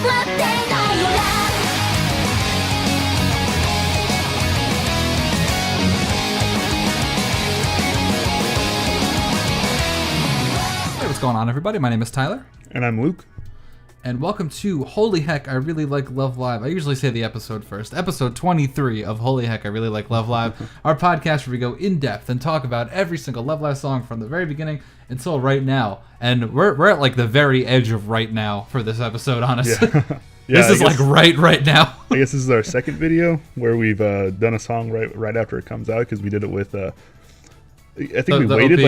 What's going on, everybody? My name is Tyler. And I'm Luke. And welcome to Holy Heck, I Really Like Love Live. I usually say the episode first. Episode 23 of Holy Heck, I Really Like Love Live. Our podcast where we go in depth and talk about every single Love Live song from the very beginning until right now. And we're at like the very edge of right now for this episode, honestly. Yeah. This is like right now. I guess this is our second video where we've done a song right after it comes out, because we did it with... I think we waited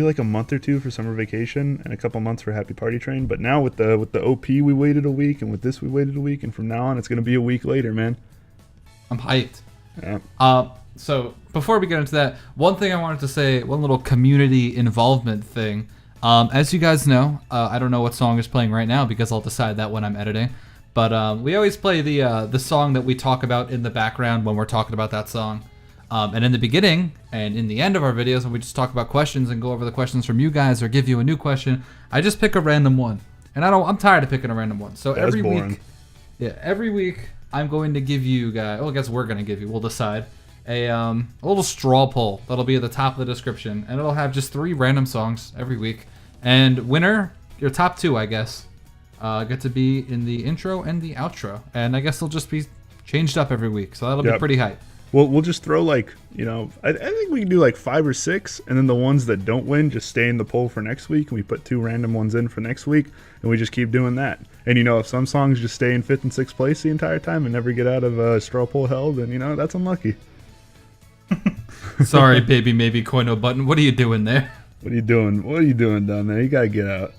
like a month or two for summer vacation and a couple months for Happy Party Train. But now with the OP we waited a week, and with this we waited a week, and from now on it's gonna be a week later, man. I'm hyped. Yeah. So before we get into that, one thing I wanted to say, one little community involvement thing. As you guys know, I don't know what song is playing right now because I'll decide that when I'm editing. But we always play the song that we talk about in the background when we're talking about that song. And in the beginning and in the end of our videos, when we just talk about questions and go over the questions from you guys or give you a new question, I just pick a random one. And I'm tired of picking a random one. So every week I'm going to give you guys, well, I guess we're going to give you, we'll decide, a little straw poll that'll be at the top of the description. And it'll have just 3 random songs every week. And winner, your top 2, I guess, get to be in the intro and the outro. And I guess they'll just be changed up every week. So that'll be pretty hype. We'll just throw like, I think we can do like 5 or 6, and then the ones that don't win just stay in the poll for next week, and we put 2 random ones in for next week, and we just keep doing that. And if some songs just stay in 5th and 6th place the entire time and never get out of straw poll hell, then that's unlucky. Sorry, baby, maybe coin no button. What are you doing there? What are you doing? What are you doing down there? You gotta get out.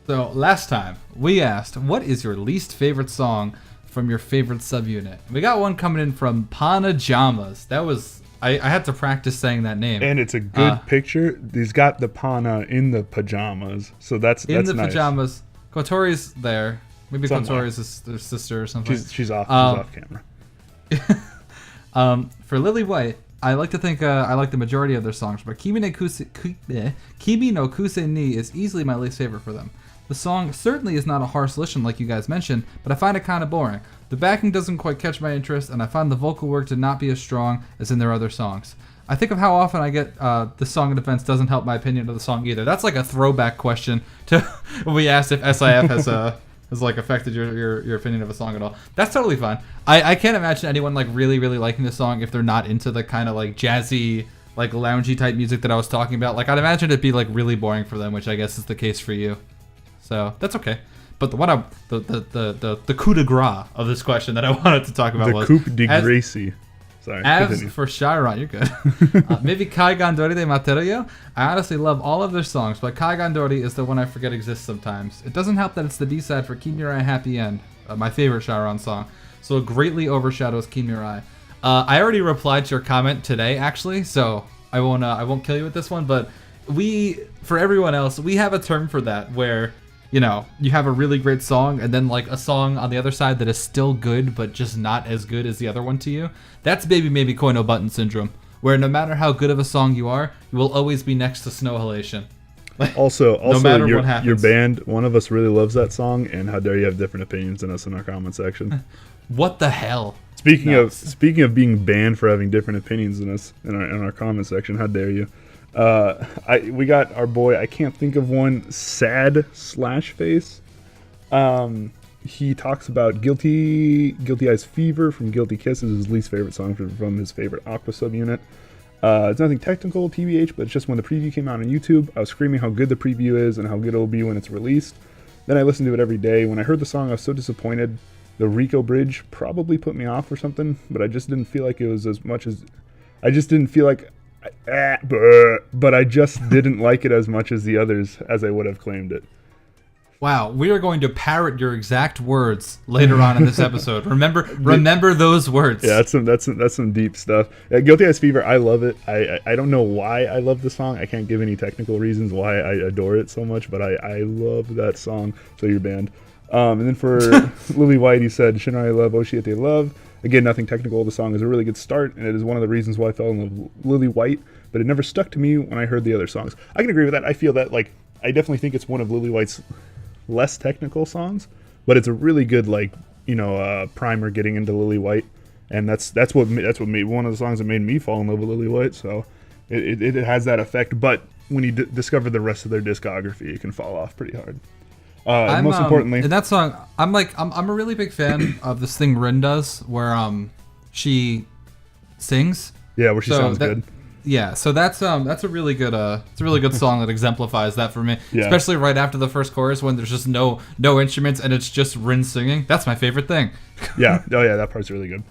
So last time we asked, what is your least favorite song from your favorite subunit? We got one coming in from Panajamas. That was I had to practice saying that name. And it's a good picture. He's got the pana in the pajamas, so that's in the nice. Pajamas. Kotori's there. Maybe Kotori's is their sister or something. She's off camera. For Lily White, I like to think I like the majority of their songs, but Kimi no Kuse ni is easily my least favorite for them. The song certainly is not a harsh listen like you guys mentioned, but I find it kind of boring. The backing doesn't quite catch my interest, and I find the vocal work to not be as strong as in their other songs. I think of how often I get the song in defense doesn't help my opinion of the song either. That's like a throwback question to when we asked if SIF has like affected your opinion of a song at all. That's totally fine. I can't imagine anyone like really liking this song if they're not into the kind of like jazzy, like loungy type music that I was talking about. Like I'd imagine it'd be like really boring for them, which I guess is the case for you. So that's okay. But the coup de grace of this question that I wanted to talk about was... The coup de grace. Sorry, as continue. for Chiron, you're good. Maybe Kai Gandori de Materio. I honestly love all of their songs, but Kai Gandori is the one I forget exists sometimes. It doesn't help that it's the B-side for Kimirai Happy End, my favorite Chiron song. So it greatly overshadows Kimirai. I already replied to your comment today, actually, so I won't kill you with this one, but for everyone else, we have a term for that where... you have a really great song and then like a song on the other side that is still good but just not as good as the other one to you. That's Baby Maybe Koi no Button syndrome, where no matter how good of a song you are, you will always be next to Snow Halation. Also, no matter what happens. Your band, one of us really loves that song, and how dare you have different opinions than us in our comment section. What the hell? Speaking of being banned for having different opinions than us in our comment section, how dare you? We got our boy, I can't think of one, Sad/Face. He talks about Guilty Eyes Fever from Guilty Kisses, his least favorite song from his favorite Aqua subunit. It's nothing technical, TBH, but it's just when the preview came out on YouTube, I was screaming how good the preview is and how good it'll be when it's released. Then I listened to it every day. When I heard the song, I was so disappointed. The Rico bridge probably put me off or something, but I just didn't feel like it was as much as... I just didn't feel like... but I just didn't like it as much as the others as I would have claimed it. Wow, we are going to parrot your exact words later on in this episode. Remember those words. Yeah, that's some deep stuff. Guilty Eyes Fever, I love it. I don't know why I love the song. I can't give any technical reasons why I adore it so much, but I love that song. So you're banned. And then for Lily White, he said, Shinrai Love, Oshiete Love. Again, nothing technical. The song is a really good start, and it is one of the reasons why I fell in love with Lily White, but it never stuck to me when I heard the other songs. I can agree with that. I feel that, like, I definitely think it's one of Lily White's less technical songs, but it's a really good like primer getting into Lily White, and that's what made one of the songs that made me fall in love with Lily White. So it has that effect, but when you discover the rest of their discography, it can fall off pretty hard. Most importantly, in that song, I'm a really big fan of this thing Rin does, where she sings. Yeah, where she sounds good. Yeah, so that's a really good song that exemplifies that for me. Yeah. Especially right after the first chorus when there's just no instruments and it's just Rin singing. That's my favorite thing. Yeah. Oh yeah, that part's really good.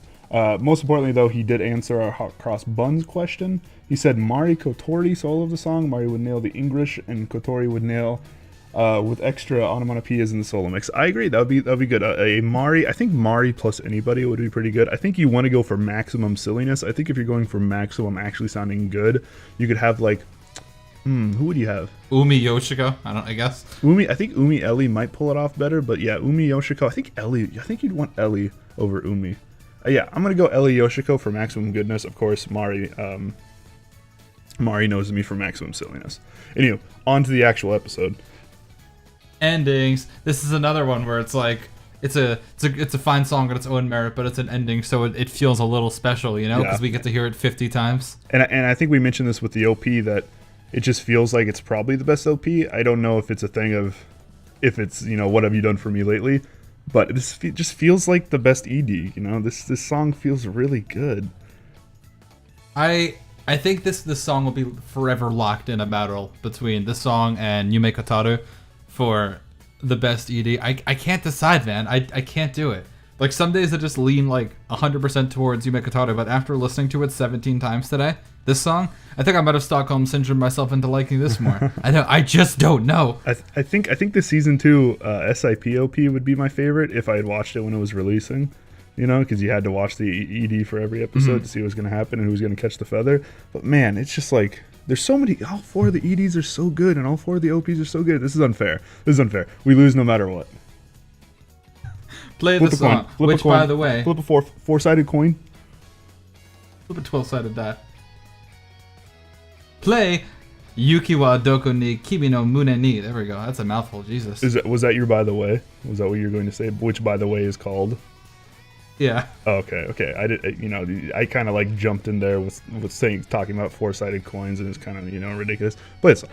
Most importantly though, he did answer our hot cross buns question. He said Mari Kotori solo of the song. Mari would nail the English and Kotori would nail with extra onomatopoeias in the solo mix. I agree. That would be good. A Mari, I think Mari plus anybody would be pretty good. I think you want to go for maximum silliness. I think if you're going for maximum actually sounding good, you could have like, who would you have? Umi Yoshiko, I guess. I think Umi Ellie might pull it off better, but yeah, Umi Yoshiko. I think you'd want Ellie over Umi. Yeah, I'm gonna go Ellie Yoshiko for maximum goodness. Of course, Mari knows me for maximum silliness. Anyway, on to the actual episode. Endings. This is another one where it's like it's a fine song on its own merit, but it's an ending, so it feels a little special, because we get to hear it 50 times. And I think we mentioned this with the OP that it just feels like it's probably the best OP. I don't know if it's a thing of if it's what have you done for me lately, but it just feels like the best ED. This song feels really good. I think this song will be forever locked in a battle between this song and Yume Kotaru for the best ED. I can't decide, man. I can't do it. Like, some days I just lean like 100% towards Yume Kotaru, but after listening to it 17 times today, this song, I think I might have Stockholm Syndrome myself into liking this more. I just don't know. I think the season 2 SIPOP would be my favorite if I had watched it when it was releasing. Because you had to watch the ED for every episode to see what was going to happen and who was going to catch the feather. But man, it's just like, there's so many, all 4 of the EDs are so good and all 4 of the OPs are so good. This is unfair. We lose no matter what. Play the song, which by the way... Flip a four-sided coin. Flip a 12-sided die. Play Yuuki wa doko ni Kimino Mune ni. There we go. That's a mouthful, Jesus. Was that your by the way? Was that what you're going to say? Which by the way is called? Yeah. Oh, okay. I did. I kind of like jumped in there with talking about 4-sided coins, and it's kind of ridiculous. But it's.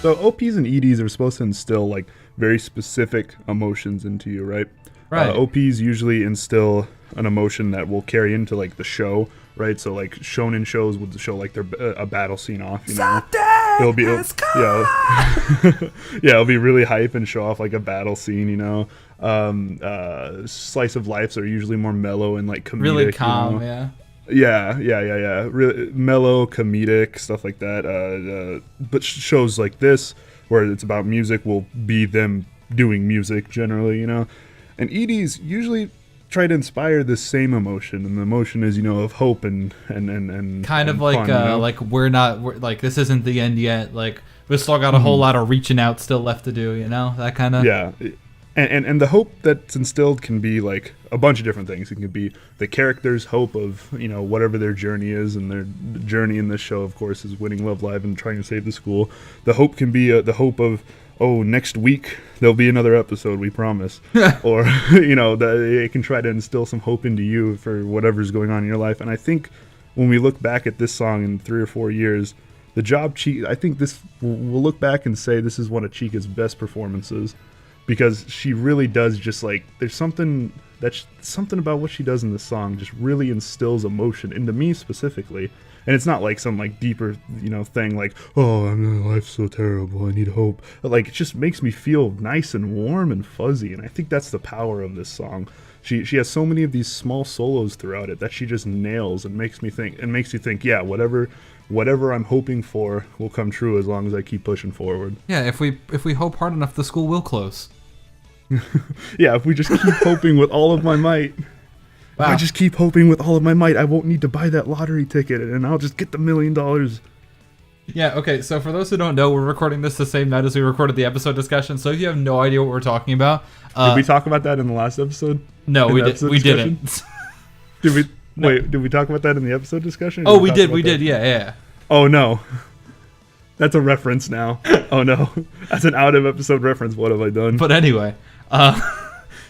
So OPs and EDs are supposed to instill like very specific emotions into you, right? Right. OPs usually instill an emotion that will carry into like the show, right? So like shonen shows would show like a battle scene off, It'll be it'll be really hype and show off like a battle scene, Slice of lives are usually more mellow and like comedic, really calm, Yeah, really mellow, comedic, stuff like that. But shows like this, where it's about music, will be them doing music generally, And EDs usually try to inspire the same emotion, and the emotion is, of hope and kind of like fun, like we're like this isn't the end yet. Like we still got a whole lot of reaching out still left to do, that kind of. Yeah. And the hope that's instilled can be like a bunch of different things. It can be the character's hope of, you know, whatever their journey is, and their journey in this show, of course, is winning Love Live and trying to save the school. The hope can be the hope of, oh, next week there'll be another episode, we promise. Or, you know, it can try to instill some hope into you for whatever's going on in your life. And I think when we look back at this song in 3 or 4 years, the job I think this, we'll look back and say this is one of Chica's best performances. Because she really does just like, there's something about what she does in this song just really instills emotion into me specifically. And it's not like some like deeper, you know, thing like, oh, life's so terrible, I need hope. But like, it just makes me feel nice and warm and fuzzy. And I think that's the power of this song. She has so many of these small solos throughout it that she just nails and makes you think, yeah, whatever I'm hoping for will come true as long as I keep pushing forward. Yeah, if we hope hard enough, the school will close. Yeah, if we just keep hoping with all of my might. Wow. If I just keep hoping with all of my might, I won't need to buy that lottery ticket, and I'll just get the $1 million. Yeah, okay, so for those who don't know, we're recording this the same night as we recorded the episode discussion, so if you have no idea what we're talking about... did we talk about that in the last episode? No, we didn't. Did we talk about that in the episode discussion? Oh, we did, yeah. Oh, no. That's a reference now. Oh, no. That's an out-of-episode reference. What have I done? But anyway...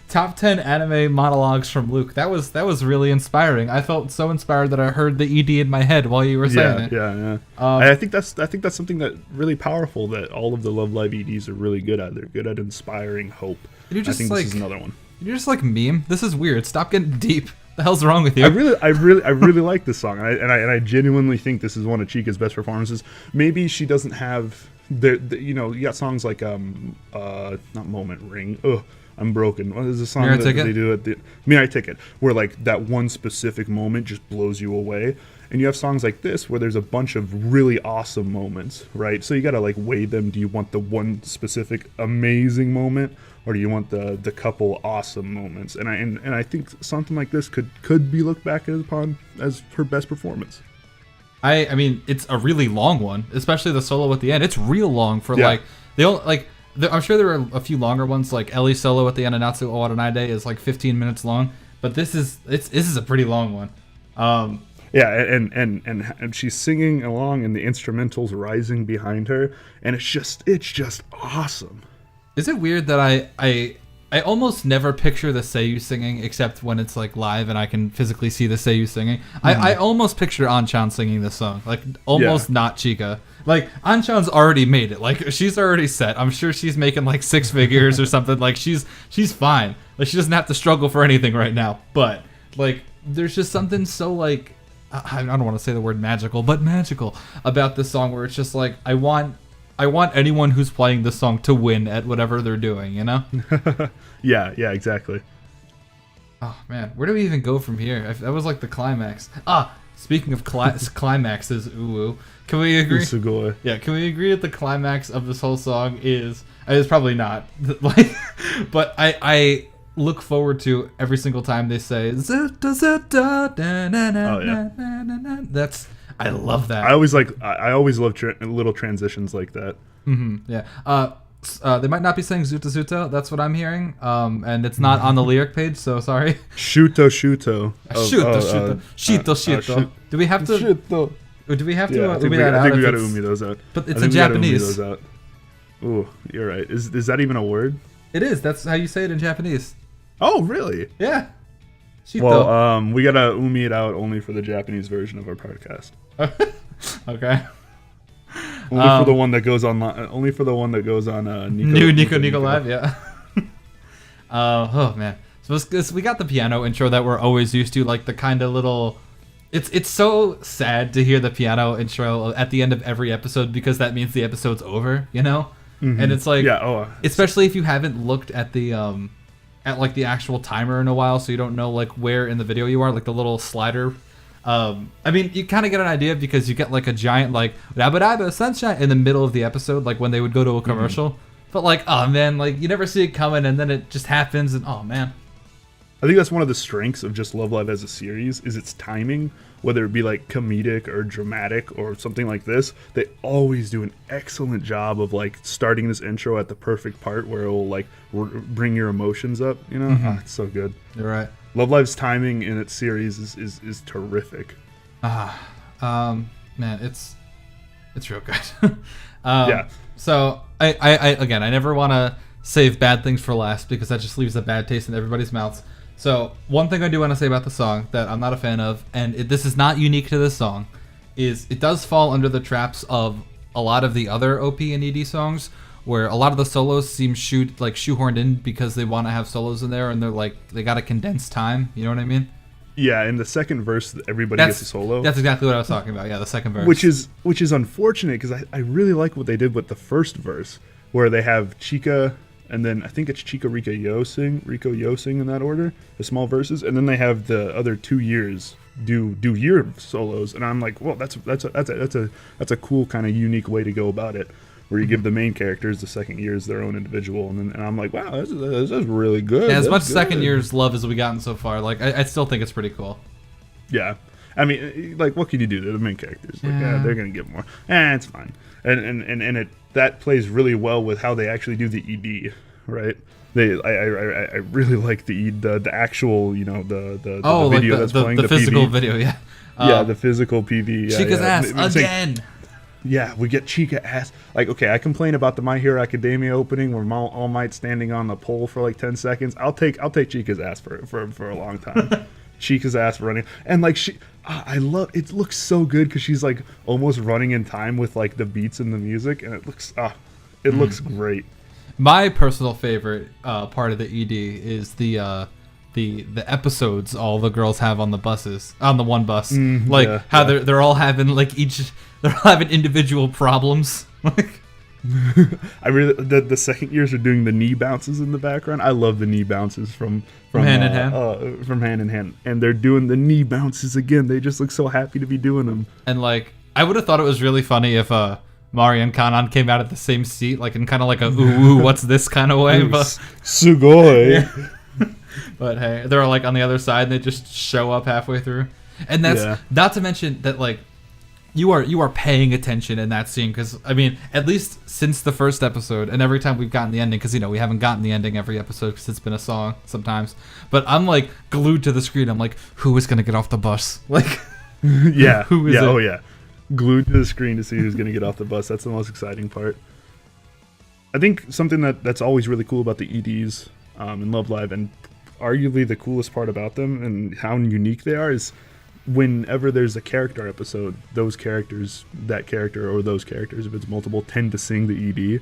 top 10 anime monologues from Luke. That was really inspiring. I felt so inspired that I heard the ED in my head while you were saying it. Yeah. I think that's something that really powerful that all of the Love Live EDs are really good at. They're good at inspiring hope. I think this is another one. You're just like meme. This is weird. Stop getting deep. The hell's wrong with you? I really like this song, and I genuinely think this is one of Chica's best performances. Maybe she doesn't have you know, you got songs like not Moment Ring. Ugh, I'm broken. What is the song that they do at the Mirror Ticket, where like that one specific moment just blows you away. And you have songs like this where there's a bunch of really awesome moments, right? So you gotta like weigh them. Do you want the one specific amazing moment, or do you want the couple awesome moments? And I think something like this could be looked back upon as her best performance. I mean, it's a really long one, especially the solo at the end. It's real long for like they don't like. I'm sure there are a few longer ones, like Ellie's solo at the end of Natsu Owaranai is like 15 minutes long, but this is a pretty long one. Yeah, and she's singing along, and the instrumental's rising behind her, and it's just awesome. Is it weird that I almost never picture the Seiyu singing except when it's like live and I can physically see the Seiyu singing? Mm-hmm. I almost picture Anchan singing this song, like almost not Chika. Like Anchan's already made it, like she's already set. I'm sure she's making like 6 figures or something. Like she's fine. Like she doesn't have to struggle for anything right now. But like there's just something so like I don't want to say the word magical, but magical about this song where it's just like I want anyone who's playing this song to win at whatever they're doing, you know? Yeah, exactly. Oh, man. Where do we even go from here? That was like the climax. Speaking of climaxes, can we agree? Usugoi. Yeah, can we agree that the climax of this whole song is... It's probably not. Like, but I look forward to every single time they say... That's... I love that. I always love little transitions like that. Mm-hmm, yeah. They might not be saying Zuta Zuta. That's what I'm hearing. And it's not on the lyric page, so sorry. Shuto. Shito. Do we have to? Shuto. Do we have to? Yeah, I think we got to umi those out. But it's in Japanese. Ooh, you're right. Is that even a word? It is. That's how you say it in Japanese. Oh, really? Yeah. Shito. Well, we gotta umi it out only for the Japanese version of our podcast. Okay. Only for the one that goes on. Only for the one that goes on. Nico Live. Yeah. Oh man. So we got the piano intro that we're always used to, like the kind of little. It's so sad to hear the piano intro at the end of every episode because that means the episode's over, you know. Mm-hmm. And it's like, especially if you haven't looked at the at like the actual timer in a while, so you don't know like where in the video you are, like the little slider. I mean, you kind of get an idea because you get like a giant like rabba rabba sunshine in the middle of the episode, like when they would go to a commercial. Mm-hmm. But like, oh man, like you never see it coming, and then it just happens, and oh man. I think that's one of the strengths of just Love Live as a series is its timing, whether it be like comedic or dramatic or something like this. They always do an excellent job of like starting this intro at the perfect part where it will like bring your emotions up, you know? It's so good. You're right. Love Live's timing in its series is terrific. Man, it's real good. Yeah. So I again, I never want to save bad things for last because that just leaves a bad taste in everybody's mouths. So one thing I do want to say about the song that I'm not a fan of, and this is not unique to this song, is it does fall under the traps of a lot of the other OP and ED songs where a lot of the solos seem shoehorned in because they want to have solos in there and they're like, they got to condense time. You know what I mean? Yeah, in the second verse, everybody gets a solo. That's exactly what I was talking about. Yeah, the second verse. Which is unfortunate because I really like what they did with the first verse, where they have Chica, and then I think it's Chica, Rico, Yo sing in that order, the small verses, and then they have the other 2 years do year solos, and I'm like, well, that's a cool kind of unique way to go about it, where you give the main characters the second years their own individual, and I'm like, wow, this is really good. Yeah, as that's much good. second year's love as we gotten so far, like I still think it's pretty cool. Yeah, I mean, like, what can you do? They're the main characters. Like, yeah, they're gonna get more. It's fine. And it that plays really well with how they actually do the ED, right? I really like the actual, you know, the video like that's playing the physical PV. video, yeah. Yeah, the physical PV. Yeah, Chica's ass again. Yeah, we get Chica ass. Like, okay, I complain about the My Hero Academia opening where All Might standing on the pole for like 10 seconds. I'll take Chica's ass for a long time. Chica's ass running, and like I love it. Looks so good because she's like almost running in time with like the beats and the music, and it looks looks great. My personal favorite part of the ED is the episodes all the girls have on the buses, on the one bus, they're all having like they're all having individual problems. Like, I really the second years are doing the knee bounces in the background. I love the knee bounces from Hand in Hand. From Hand in Hand, and they're doing the knee bounces again. They just look so happy to be doing them. And like, I would have thought it was really funny if Mari and Kanan came out at the same seat, like in kind of like a ooh, what's this kind of way, but Sugoi. Yeah. But hey, they're like on the other side, and they just show up halfway through, and that's not to mention that like. You are paying attention in that scene because, I mean, at least since the first episode and every time we've gotten the ending, because, you know, we haven't gotten the ending every episode because it's been a song sometimes. But I'm, like, glued to the screen. I'm like, who is going to get off the bus? Like, yeah. Who is it? Oh, yeah. Glued to the screen to see who's going to get off the bus. That's the most exciting part. I think something that's always really cool about the EDs in Love Live, and arguably the coolest part about them and how unique they are, is whenever there's a character episode, those characters, if it's multiple, tend to sing the ED,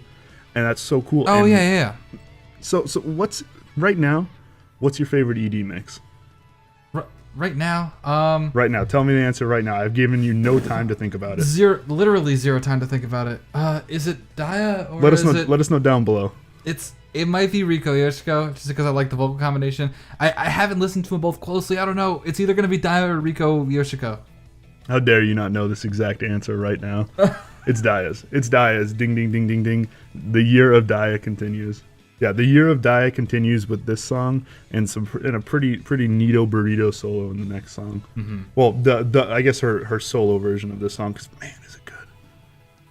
and that's so cool. Oh, yeah. So what's your favorite ED mix? Right now? Right now. Tell me the answer right now. I've given you no time to think about it. Literally zero time to think about it. Is it Daya or let us know down below. It might be Rico Yoshiko, just because I like the vocal combination. I haven't listened to them both closely. I don't know. It's either going to be Daya or Rico Yoshiko. How dare you not know this exact answer right now? It's Daya's. It's Daya's. Ding, ding, ding, ding, ding. The year of Daya continues. Yeah, the year of Daya continues with this song and a pretty neato burrito solo in the next song. Mm-hmm. Well, I guess her solo version of this song, because man, is it good.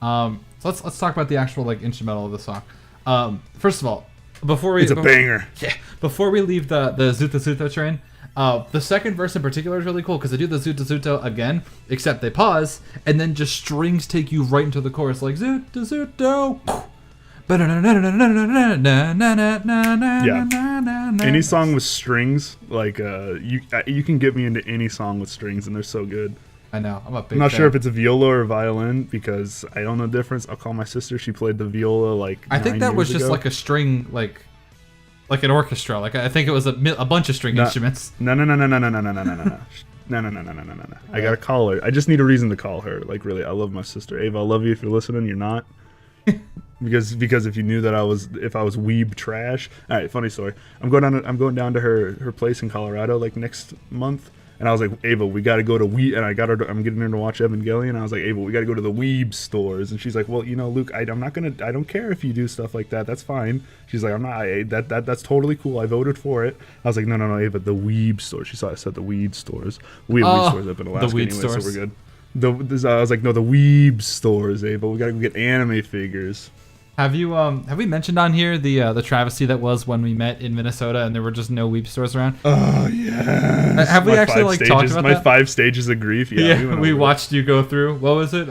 So let's talk about the actual like instrumental of the song. First of all, it's a banger. Yeah. Before we leave the Zuta Zuto train, the second verse in particular is really cool because they do the Zuta Zuto again, except they pause and then just strings take you right into the chorus like Zuta Zuto. Yeah. Any song with strings, like you can get me into any song with strings, and they're so good. I know. I'm a big I'm not fan. sure if it's a viola or a violin because I don't know the difference. I'll call my sister. She played the viola like I think that was just ago. like a string, like an orchestra. Like I think it was a bunch of string instruments. No. I gotta call her. I just need a reason to call her. Like really, I love my sister. Ava, I love you. If you're listening, you're not. because if you knew that if I was weeb trash. All right, funny story. I'm going down to her place in Colorado like next month. And I was like, Ava, we got to go to I'm getting her to watch Evangelion. And I was like, Ava, we got to go to the weeb stores. And she's like, well, Luke, I don't care if you do stuff like that. That's fine. She's like, that's totally cool. I voted for it. I was like, no, Ava, the weeb stores. She saw I said the weed stores. We have weed stores up in Alaska anyway, stores. So we're good. I was like, no, the weeb stores, Ava. We got to go get anime figures. Have we mentioned on here the travesty that was when we met in Minnesota and there were just no weeb stores around? Oh yeah. Have we actually talked about my that? 5 stages of grief? Yeah. We watched you go through. What was it?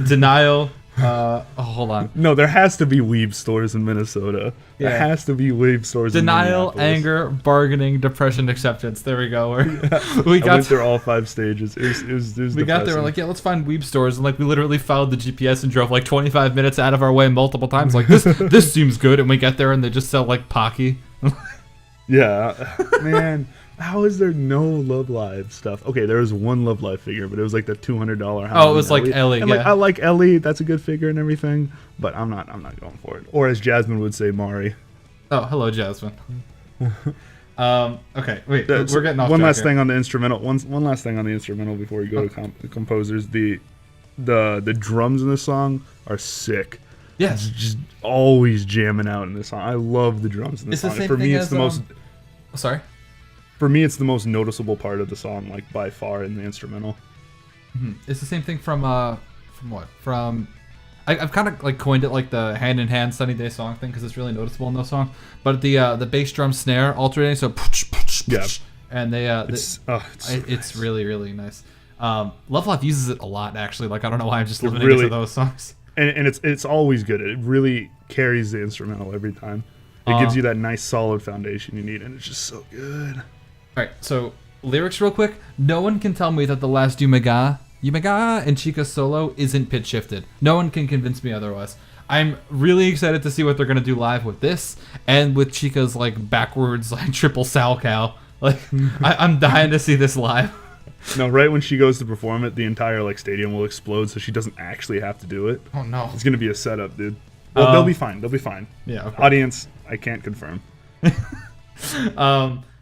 Denial. Hold on. No, there has to be weeb stores in Minnesota. Yeah. There has to be weeb stores. Denial, in anger, bargaining, depression, acceptance. There we go. We went through all 5 stages. It was we got there. We're like, yeah, let's find weeb stores, and like we literally followed the GPS and drove like 25 minutes out of our way multiple times. Like this seems good, and we get there and they just sell like Pocky. Yeah, man. How is there no Love Live stuff? Okay, there was one Love Live figure, but it was like the $200. Oh, it was like Ellie. And yeah. like I like Ellie. That's a good figure and everything, but I'm not going for it. Or as Jasmine would say, Mari. Oh, hello, Jasmine. Okay, wait. We're getting off. One track last here. thing on the instrumental. One last thing on the instrumental before we go to the composers. The drums in this song are sick. Yes. Just always jamming out in this song. I love the drums in this song. For me, it's the most. Sorry. For me, it's the most noticeable part of the song, like by far, in the instrumental. Mm-hmm. It's the same thing from what? From I've kind of like coined it like the hand in hand Sunny Day song thing because it's really noticeable in those songs. But the bass drum snare alternating, so yeah, and it's really really nice. Love Live uses it a lot actually. Like I don't know why I'm just limiting it to those songs. And it's always good. It really carries the instrumental every time. It gives you that nice solid foundation you need, and it's just so good. All right, so lyrics real quick. No one can tell me that the last Yumaga and Chica's solo isn't pitch shifted. No one can convince me otherwise. I'm really excited to see what they're gonna do live with this and with Chica's like backwards like triple sal cow. Like I'm dying to see this live. No, right when she goes to perform it, the entire like stadium will explode, so she doesn't actually have to do it. Oh no! It's gonna be a setup, dude. Well, they'll be fine. They'll be fine. Yeah. Okay. Audience, I can't confirm.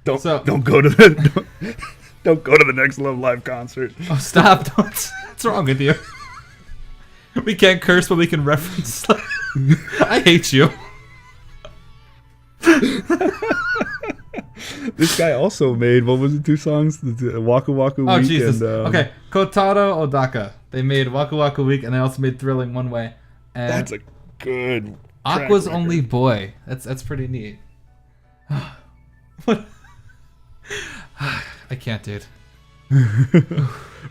Don't go to the next Love Live concert. Oh, stop! What's wrong with you? We can't curse, but we can reference. I hate you. This guy also made, what was it, 2 songs? The Waku Waku Week. Oh Jesus! And, okay, Kotaro Odaka. They made Waku Waku Week, and they also made Thrilling One Way. And that's a good. Aqua's Only Boy. That's pretty neat. What? I can't, dude.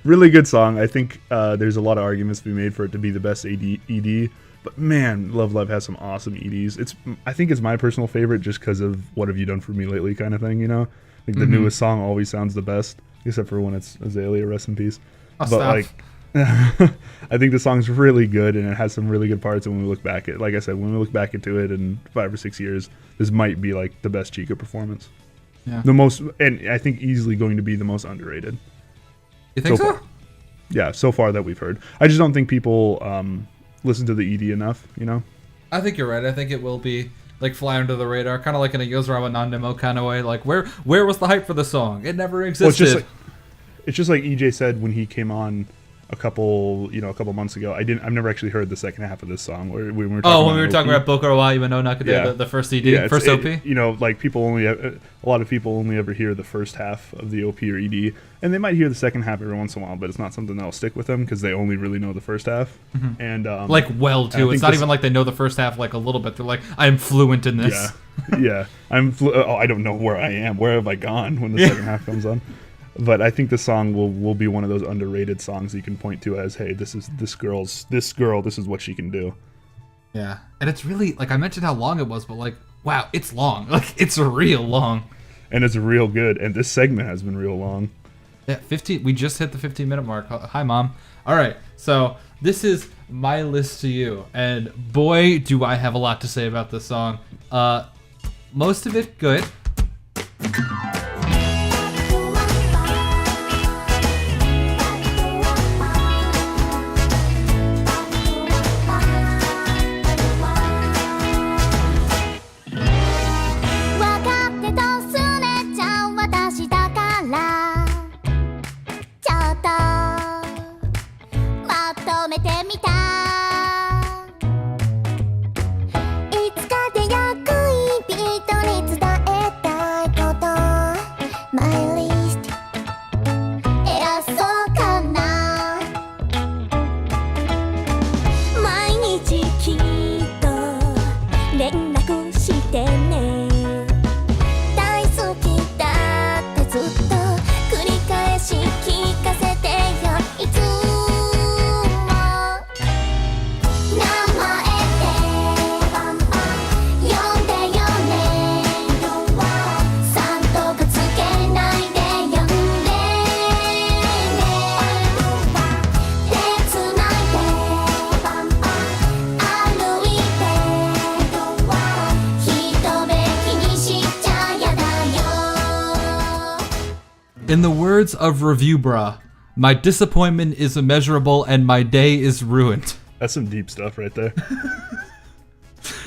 Really good song. I think there's a lot of arguments to be made for it to be the best ED. But man, Love Live has some awesome EDs. I think it's my personal favorite just because of What Have You Done For Me Lately kind of thing, you know? I think the newest song always sounds the best, except for when it's Azalea, rest in peace. Oh, but stop. like, I think the song's really good and it has some really good parts. And when we look back at, like I said, when we look back into it in 5 or 6 years, this might be like the best Chica performance. Yeah. The most, and I think easily going to be the most underrated. You think so? Far. Yeah, so far that we've heard. I just don't think people listen to the ED enough, you know? I think you're right. I think it will be like fly under the radar, kind of like in a Yozurawa Nandemo kind of way. Like where was the hype for the song? It never existed. Well, it's just like EJ said when he came on a couple months ago. I've never actually heard the second half of this song. Where we were talking about Bokoro wa Ima no Nakade, the first ED, first OP. You know, like a lot of people only ever hear the first half of the OP or ED, and they might hear the second half every once in a while, but it's not something that'll stick with them because they only really know the first half. Mm-hmm. And too. It's not even like they know the first half like a little bit. They're like, I'm fluent in this. Yeah. I don't know where I am. Where have I gone when the second half comes on? But I think the song will be one of those underrated songs you can point to as, hey, this is this girl, this is what she can do. Yeah. And it's really, like I mentioned how long it was, but like, wow, it's long. Like, it's real long. And it's real good. And this segment has been real long. Yeah, 15. We just hit the 15-minute mark. Hi, Mom. All right. So this is my list to you. And boy, do I have a lot to say about this song. Most of it good. In the words of Review Bra, my disappointment is immeasurable and my day is ruined. That's some deep stuff right there.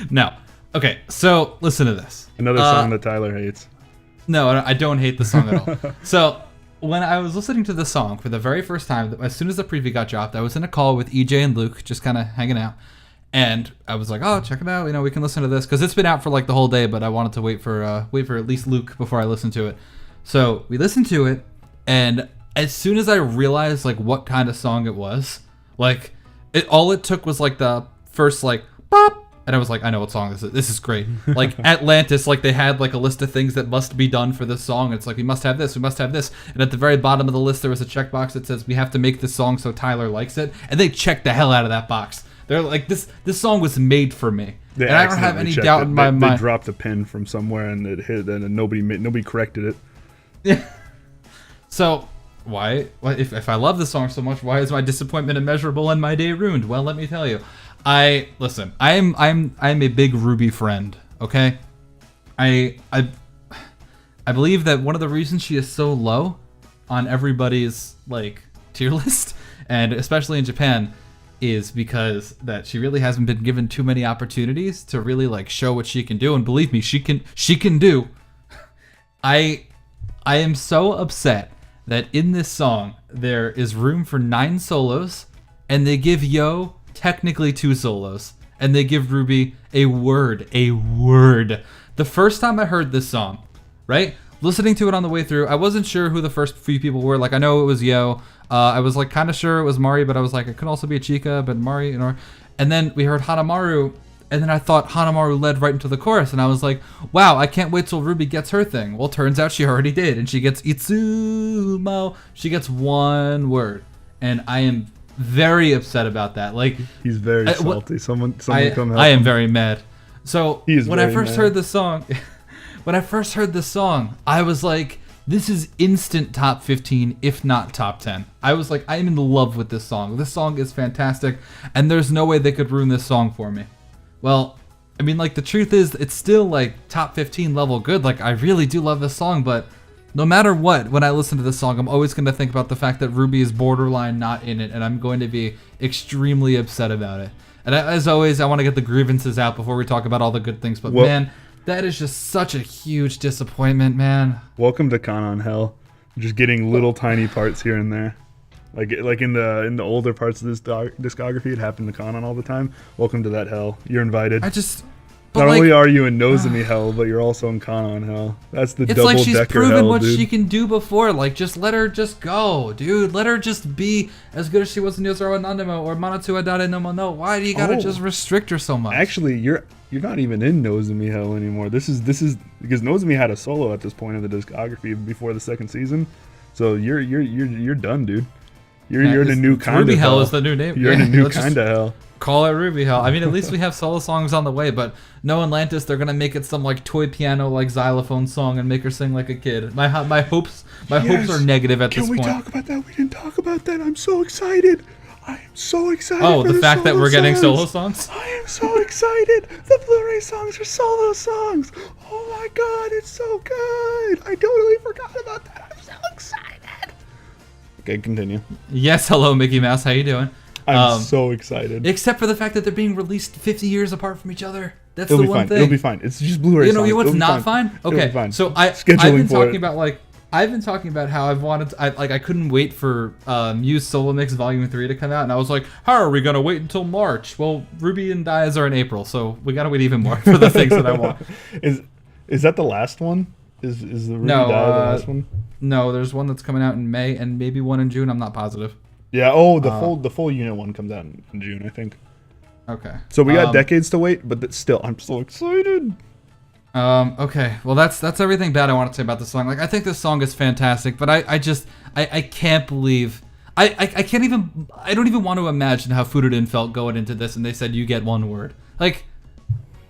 No. Okay, so listen to this. Another song that Tyler hates. No, I don't hate the song at all. So when I was listening to the song for the very first time, as soon as the preview got dropped, I was in a call with EJ and Luke, just kind of hanging out. And I was like, oh, check it out. You know, we can listen to this. Because it's been out for like the whole day, but I wanted to wait for at least Luke before I listened to it. So we listened to it. And as soon as I realized like what kind of song it was, like all it took was like the first like, bop. And I was like, I know what song this is. This is great. Like Atlantis, like they had like a list of things that must be done for this song. It's like, we must have this, we must have this. And at the very bottom of the list, there was a checkbox that says, we have to make this song so Tyler likes it. And they checked the hell out of that box. They're like, this song was made for me. And I don't have any doubt in my mind. They dropped a pen from somewhere and it hit, and nobody corrected it. Yeah. So why if I love this song so much, why is my disappointment immeasurable and my day ruined? Well, let me tell you. I'm a big Ruby friend, okay? I believe that one of the reasons she is so low on everybody's like tier list, and especially in Japan, is because that she really hasn't been given too many opportunities to really like show what she can do. And believe me, she can do. I am so upset that in this song there is room for 9 solos, and they give Yo technically 2 solos, and they give Ruby a word. The first time I heard this song, right, listening to it on the way through, I wasn't sure who the first few people were. Like, I know it was Yo. I was like kind of sure it was Mari, but I was like, it could also be a Chika, but Mari, you know. And then we heard Hanamaru, and then I thought Hanamaru led right into the chorus, and I was like, wow, I can't wait till Ruby gets her thing. Well, turns out she already did, and she gets Itsumo. She gets 1 word, and I am very upset about that. Like, he's very salty. Someone come help I am him. very mad. So when I first heard this song, I was like, this is instant top 15, if not top 10. I was like, I am in love with this song. This song is fantastic, and there's no way they could ruin this song for me. Well, I mean, like, the truth is, it's still like top 15 level good. Like, I really do love this song, but no matter what, when I listen to this song, I'm always going to think about the fact that Ruby is borderline not in it, and I'm going to be extremely upset about it. And as always, I want to get the grievances out before we talk about all the good things, but man, that is just such a huge disappointment, man. Welcome to Kanon Hell. Just getting little tiny parts here and there. Like in the older parts of this discography, it happened to Kanon all the time. Welcome to that hell. You're invited. Not only are you in Nozomi hell, but you're also in Kanon hell. That's the double-decker hell, dude. It's like she's proven what she can do before. Like, just let her just go, dude. Let her just be as good as she was in Yozora Nandemo or Manatsu Adare no Mono. Why do you gotta just restrict her so much? Actually, you're not even in Nozomi hell anymore. This is because Nozomi had a solo at this point of the discography before the 2nd season. So you're done, dude. You're in a new kind of hell. Ruby Hell is the new name. You're in a new kind of hell. Call it Ruby Hell. I mean, at least we have solo songs on the way, but no Atlantis, they're gonna make it some like toy piano, like xylophone song and make her sing like a kid. My hopes are negative at this point. Can we talk about that? We didn't talk about that. I'm so excited. I am so excited. Oh, the fact that we're getting solo songs? I am so excited. The Blu-ray songs are solo songs. Oh my god, it's so good. I totally forgot about that. I'm so excited. Okay, continue. Yes, hello Mickey Mouse. How you doing? I'm so excited. Except for the fact that they're being released 50 years apart from each other. That's the one thing. It'll be fine. It's just Blu-ray songs. You know what's not fine? Okay, fine. so I've been talking about how I couldn't wait for Muse Solo Mix Volume 3 to come out, and I was like, how are we gonna wait until March? Well, Ruby and Diaz are in April, so we gotta wait even more for the things that I want. Is that the last one? Is the Ruby Diaz the last one? No, there's one that's coming out in May and maybe one in June. I'm not positive. Yeah. The full unit one comes out in June, I think. Okay. So we got decades to wait, but still, I'm so excited. Okay. Well, that's everything bad I want to say about this song. Like, I think this song is fantastic, but I can't believe I don't even want to imagine how Furuden felt going into this, and they said you get 1 word. Like,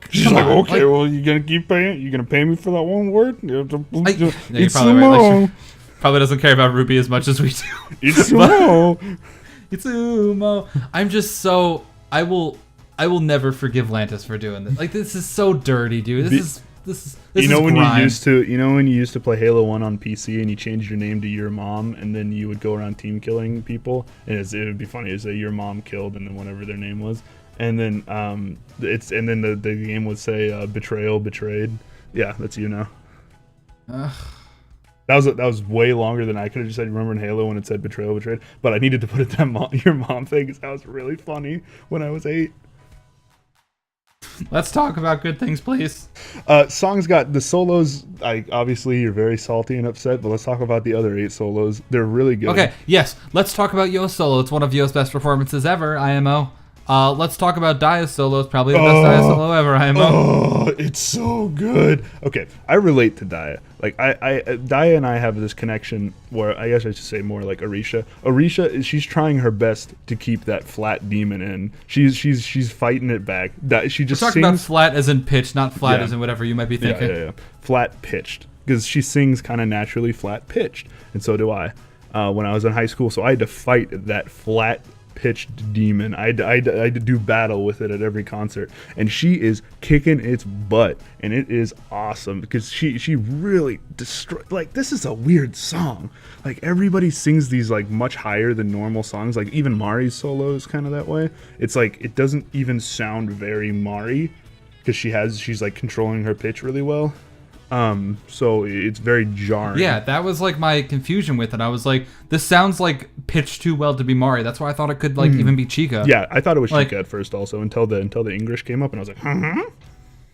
she's like, okay, well, you gonna keep paying? You gonna pay me for that 1 word? You're probably right. Like, probably doesn't care about Ruby as much as we do. Itsumo. Itsumo. I'm just so I will never forgive Lantis for doing this. Like, this is so dirty, dude. This is You know is when grind. you used to play Halo 1 on PC and you changed your name to your mom and then you would go around team killing people and it would be funny to say your mom killed and then whatever their name was and then the game would say betrayal betrayed. Yeah, that's you now. That was way longer than I could have just said. Remember in Halo when it said betrayal betrayed, but I needed to put it that your mom thing because that was really funny when I was 8. Let's talk about good things, please. Song's got the solos. Obviously you're very salty and upset, but let's talk about the other 8 solos. They're really good. Okay, yes. Let's talk about Yo's solo. It's one of Yo's best performances ever, IMO. Let's talk about Daya's solo. It's probably the best Daya solo ever, IMO. Oh, it's so good. Okay, I relate to Daya. Like Daya and I have this connection where I guess I should say more like Orisha. Orisha, she's trying her best to keep that flat demon in. She's fighting it back. She just We're talking about flat as in pitch, not flat as in whatever you might be thinking. Yeah. Flat pitched because she sings kind of naturally flat pitched, and so do I. When I was in high school, so I had to fight that flat pitched demon. I had to do battle with it at every concert, and she is kicking its butt, and it is awesome because she really destroyed. Like, this is a weird song. Like, everybody sings these like much higher than normal songs. Like even Mari's solo is kind of that way. It's like it doesn't even sound very Mari because she's like controlling her pitch really well. So it's very jarring. Yeah, that was like my confusion with it. I was like, this sounds like pitched too well to be Mari. That's why I thought it could like even be Chica. Yeah, I thought it was like, Chica at first also until the English came up and I was like,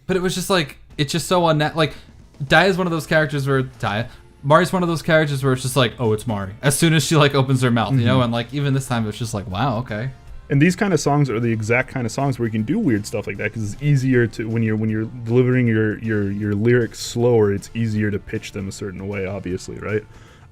But it was just like, it's just so like Daya's one of those characters where Mari's one of those characters where it's just like, oh, it's Mari. As soon as she like opens her mouth, you know, and like even this time it was just like, wow, okay. And these kind of songs are the exact kind of songs where you can do weird stuff like that because it's easier to when you're delivering your lyrics slower, it's easier to pitch them a certain way, obviously, right?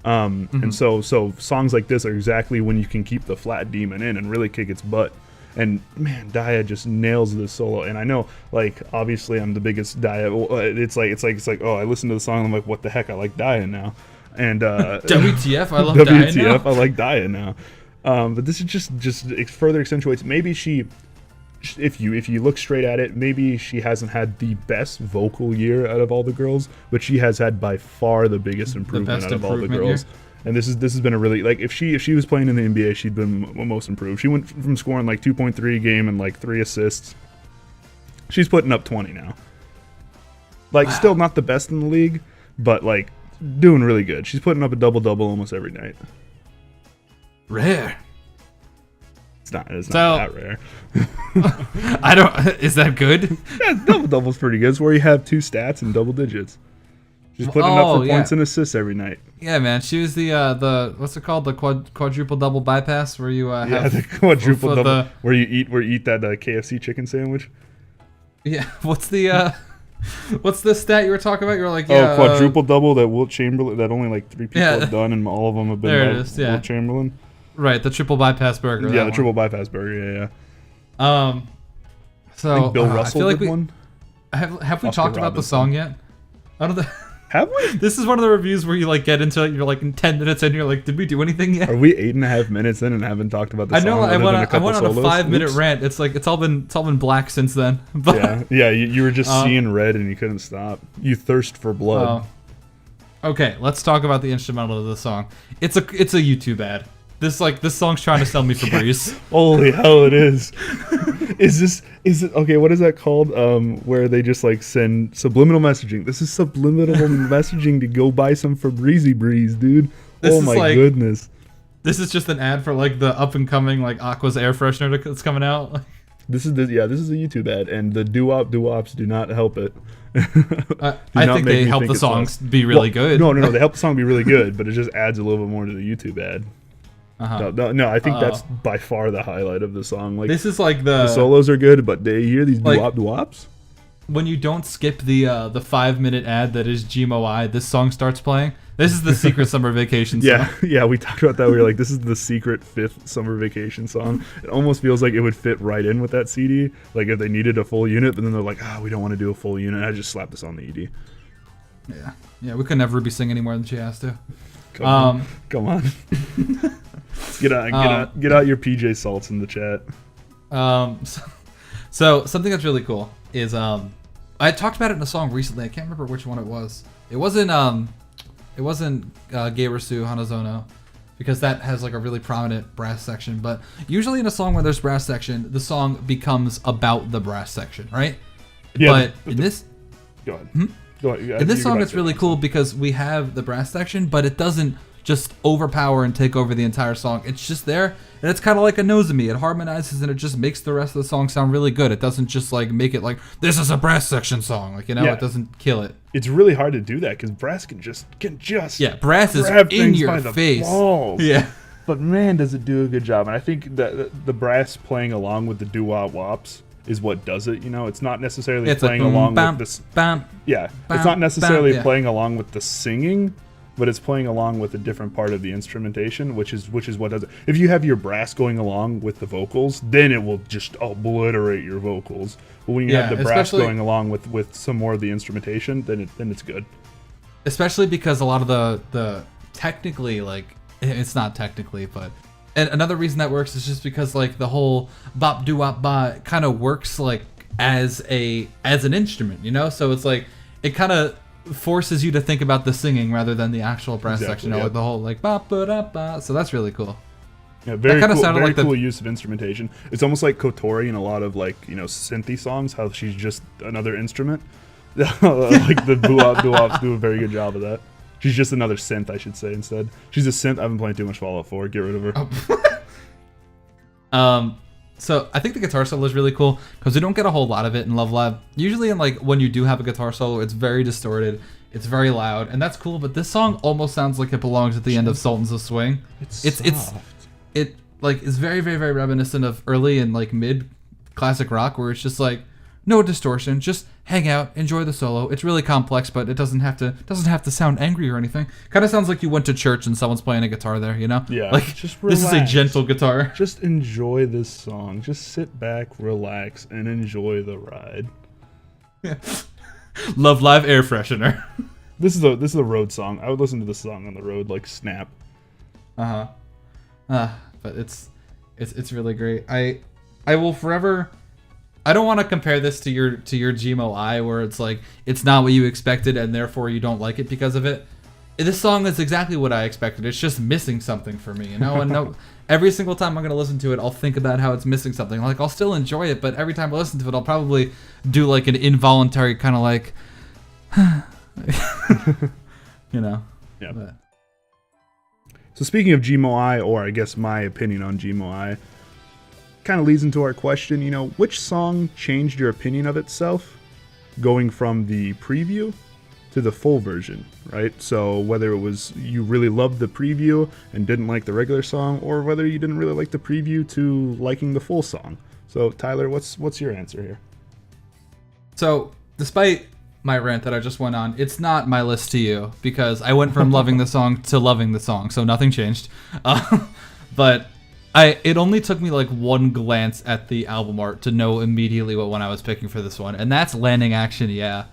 And so songs like this are exactly when you can keep the flat demon in and really kick its butt. And man, Daya just nails this solo. And I know, like, obviously I'm the biggest Daya. It's like oh, I listen to the song and I'm like, what the heck? I like Daya now. And WTF? I love Daya now. WTF? I like Daya now. But this is just it further accentuates. Maybe if you look straight at it, maybe she hasn't had the best vocal year out of all the girls, but she has had by far the biggest improvement out of all the girls. Year. And this has been a really, like, if she was playing in the NBA, she'd been most improved. She went from scoring like 2.3 a game and like 3 assists. She's putting up 20 now. Like, still not the best in the league, but like doing really good. She's putting up a double-double almost every night. Rare. It's not that rare. I don't. Is that good? Yeah, double-double's pretty good. It's where you have 2 stats in double digits. She's putting up for points and assists every night. Yeah, man. She was the what's it called? The quadruple double bypass where you have the quadruple double where you eat that KFC chicken sandwich. Yeah. What's the stat you were talking about? You were like, yeah, quadruple double that Wilt Chamberlain that only like 3 people have done, and all of them have been Wilt Chamberlain. Right, the triple bypass burger. Yeah, the triple bypass burger. Yeah. So I think Bill Russell did one. Have we talked about the song yet? I don't know. Have we? This is one of the reviews where you like get into it. You're like in 10 minutes in. You're like, did we do anything yet? Are we 8.5 minutes in and haven't talked about the song? I know. I went on a 5-minute rant. It's like it's all been black since then. But, yeah. You were just seeing red and you couldn't stop. You thirst for blood. Okay, let's talk about the instrumental of the song. It's a YouTube ad. This song's trying to sell me Febreze. Holy hell, it is. Is it okay? What is that called? Where they just like send subliminal messaging. This is subliminal messaging to go buy some Febreze Breeze, dude. Oh my goodness. This is just an ad for like the up and coming like Aqours air freshener that's coming out. This is a YouTube ad, and the doo-wops do not help it. I think they help the songs be really good. No, they help the song be really good, but it just adds a little bit more to the YouTube ad. No, I think that's by far the highlight of the song. Like, this is like the solos are good, but they hear these doo-wops. When you don't skip the 5-minute ad that is GMOI, this song starts playing. This is the secret summer vacation song. Yeah, we talked about that. We were like, this is the secret 5th summer vacation song. It almost feels like it would fit right in with that CD. Like if they needed a full unit, but then they're like, we don't want to do a full unit. I just slapped this on the ED. Yeah, we could never be singing any more than she has to. Come on. Get out your PJ salts in the chat. So something that's really cool is I talked about it in a song recently. I can't remember which one it was. It wasn't Geirusu Hanazono, because that has like a really prominent brass section. But usually in a song where there's brass section, the song becomes about the brass section, right? Yeah, but in this, go ahead. Go ahead. in this song, it's really cool because we have the brass section, but it doesn't just overpower and take over the entire song. It's just there, and it's kind of like a Nozomi. It harmonizes and it just makes the rest of the song sound really good. It doesn't just like make it like this is a brass section song, like, you know, Yeah. it doesn't kill it. It's really hard to do that because brass can just Yeah, brass is grab in things your by the face. balls. Yeah. But man, does it do a good job. And I think that the brass playing along with the doo-wop-wops is what does it. You know, it's not necessarily It's playing like along bam, with this. bam. Yeah, bam, it's not necessarily bam, yeah. playing along with the singing, but it's playing along with a different part of the instrumentation, which is what does it. If you have your brass going along with the vocals, then it will just obliterate your vocals. But when you have the brass going along with some more of the instrumentation, then it's good. Especially because a lot of the technically, like, it's not technically, but and another reason that works is just because like the whole bop doo wop ba kind of works like as an instrument, you know. So it's like it kind of forces you to think about the singing rather than the actual brass section. You know, like the whole like ba ba da ba. So that's really cool. Yeah, very cool, sounded like cool use of instrumentation. It's almost like Kotori in a lot of like, you know, synthy songs, how she's just another instrument. Like the doo-wops do a very good job of that. She's just another synth, I should say, instead. She's a synth. I've been playing too much Fallout 4. Get rid of her. Oh. So I think the guitar solo is really cool because we don't get a whole lot of it in Love Live. Usually in like when you do have a guitar solo, it's very distorted, it's very loud, and that's cool. But this song almost sounds like it belongs at the end of Sultans of Swing. It like is very, very, very reminiscent of early and like mid classic rock, where it's just like no distortion, just hang out, enjoy the solo. It's really complex, but it doesn't have to sound angry or anything. Kind of sounds like you went to church and someone's playing a guitar there, you know? Yeah. Like just relax. This is a gentle guitar. Just enjoy this song. Just sit back, relax, and enjoy the ride. Yeah. Love Live air freshener. This is a road song. I would listen to this song on the road like Snap. But it's really great. I will forever. I don't want to compare this to your Gmo I, where it's like it's not what you expected and therefore you don't like it because of it. This song is exactly what I expected. It's just missing something for me, you know. And no, every single time I'm gonna listen to it, I'll think about how it's missing something. Like I'll still enjoy it, but every time I listen to it, I'll probably do like an involuntary kind of like, you know. Yeah. But. So speaking of Gmo I, or I guess my opinion on Gmo I, kind of leads into our question, you know, which song changed your opinion of itself going from the preview to the full version, right? So whether it was you really loved the preview and didn't like the regular song, or whether you didn't really like the preview to liking the full song. So Tyler, what's your answer here? So despite my rant that I just went on, it's not my list to you because I went from loving the song to loving the song, so nothing changed. But it only took me like one glance at the album art to know immediately what one I was picking for this one, and that's Landing Action, yeah.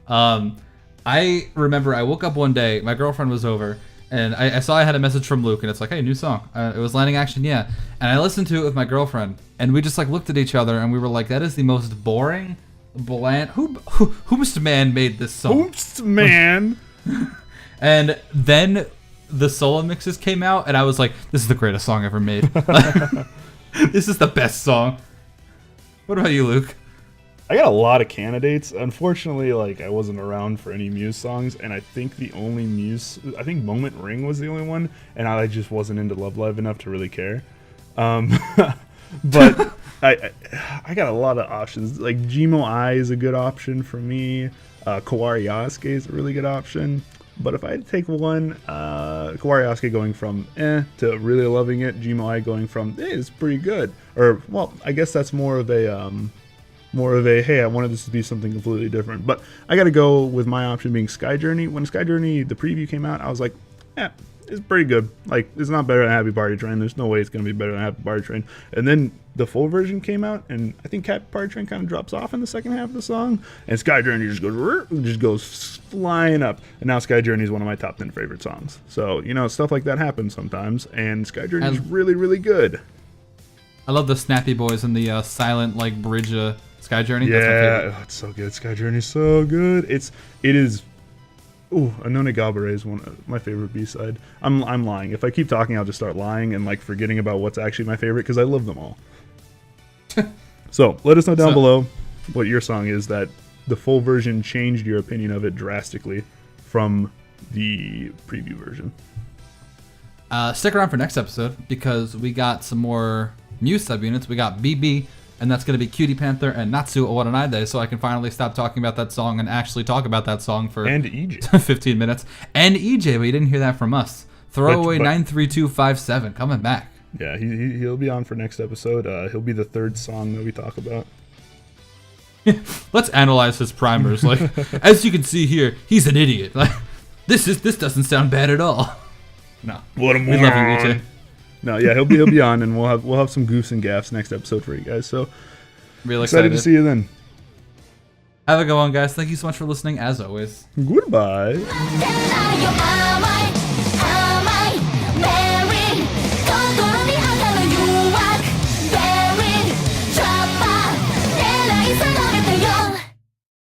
I remember I woke up one day, my girlfriend was over, and I saw I had a message from Luke, and it's like, hey, new song. It was Landing Action, yeah. And I listened to it with my girlfriend, and we just like looked at each other, and we were like, that is the most boring, bland. Whomst man made this song? Whomst man. And then the solo mixes came out, and I was like, this is the greatest song ever made. This is the best song. What about you, Luke? I got a lot of candidates. Unfortunately, like I wasn't around for any Muse songs, and I think the only Muse, I think Moment Ring was the only one, and I just wasn't into Love Live enough to really care. But I got a lot of options. Like Gmo I is a good option for me. Kawari Yasuke is a really good option. But if I had to take one, Kawari Yasuke going from to really loving it, Gmo I going from it's pretty good. Or well, I guess that's more of a hey, I wanted this to be something completely different. But I got to go with my option being Sky Journey. When Sky Journey, the preview came out, I was like, it's pretty good. Like, it's not better than Happy Party Train. There's no way it's going to be better than Happy Party Train. And then the full version came out, and I think Happy Party Train kind of drops off in the second half of the song, and Sky Journey just goes flying up. And now Sky Journey is one of my top 10 favorite songs. So, you know, stuff like that happens sometimes, and Sky Journey is really, really good. I love the Snappy Boys and the silent, like, bridge Sky Journey. That's my favorite. Yeah, it's so good. Sky Journey's so good. It is. Ooh, Anone Gabare is one of my favorite B-side. I'm lying. If I keep talking, I'll just start lying and like forgetting about what's actually my favorite because I love them all. So let us know down below what your song is that the full version changed your opinion of it drastically from the preview version. Stick around for next episode because we got some more Muse subunits. We got BB, and that's going to be Cutie Panther and Natsu Owaranaide, so I can finally stop talking about that song and actually talk about that song for and EJ. 15 minutes. And EJ, but you didn't hear that from us. Throwaway 93257 coming back. Yeah, he'll be on for next episode. He'll be the third song that we talk about. Let's analyze his primers. Like, as you can see here, he's an idiot. Like, this doesn't sound bad at all. No, what a we love you, EJ. No, yeah, he'll be on, and we'll have some goofs and gaffs next episode for you guys. So, real excited to see you then. Have a good one, guys. Thank you so much for listening, as always. Goodbye.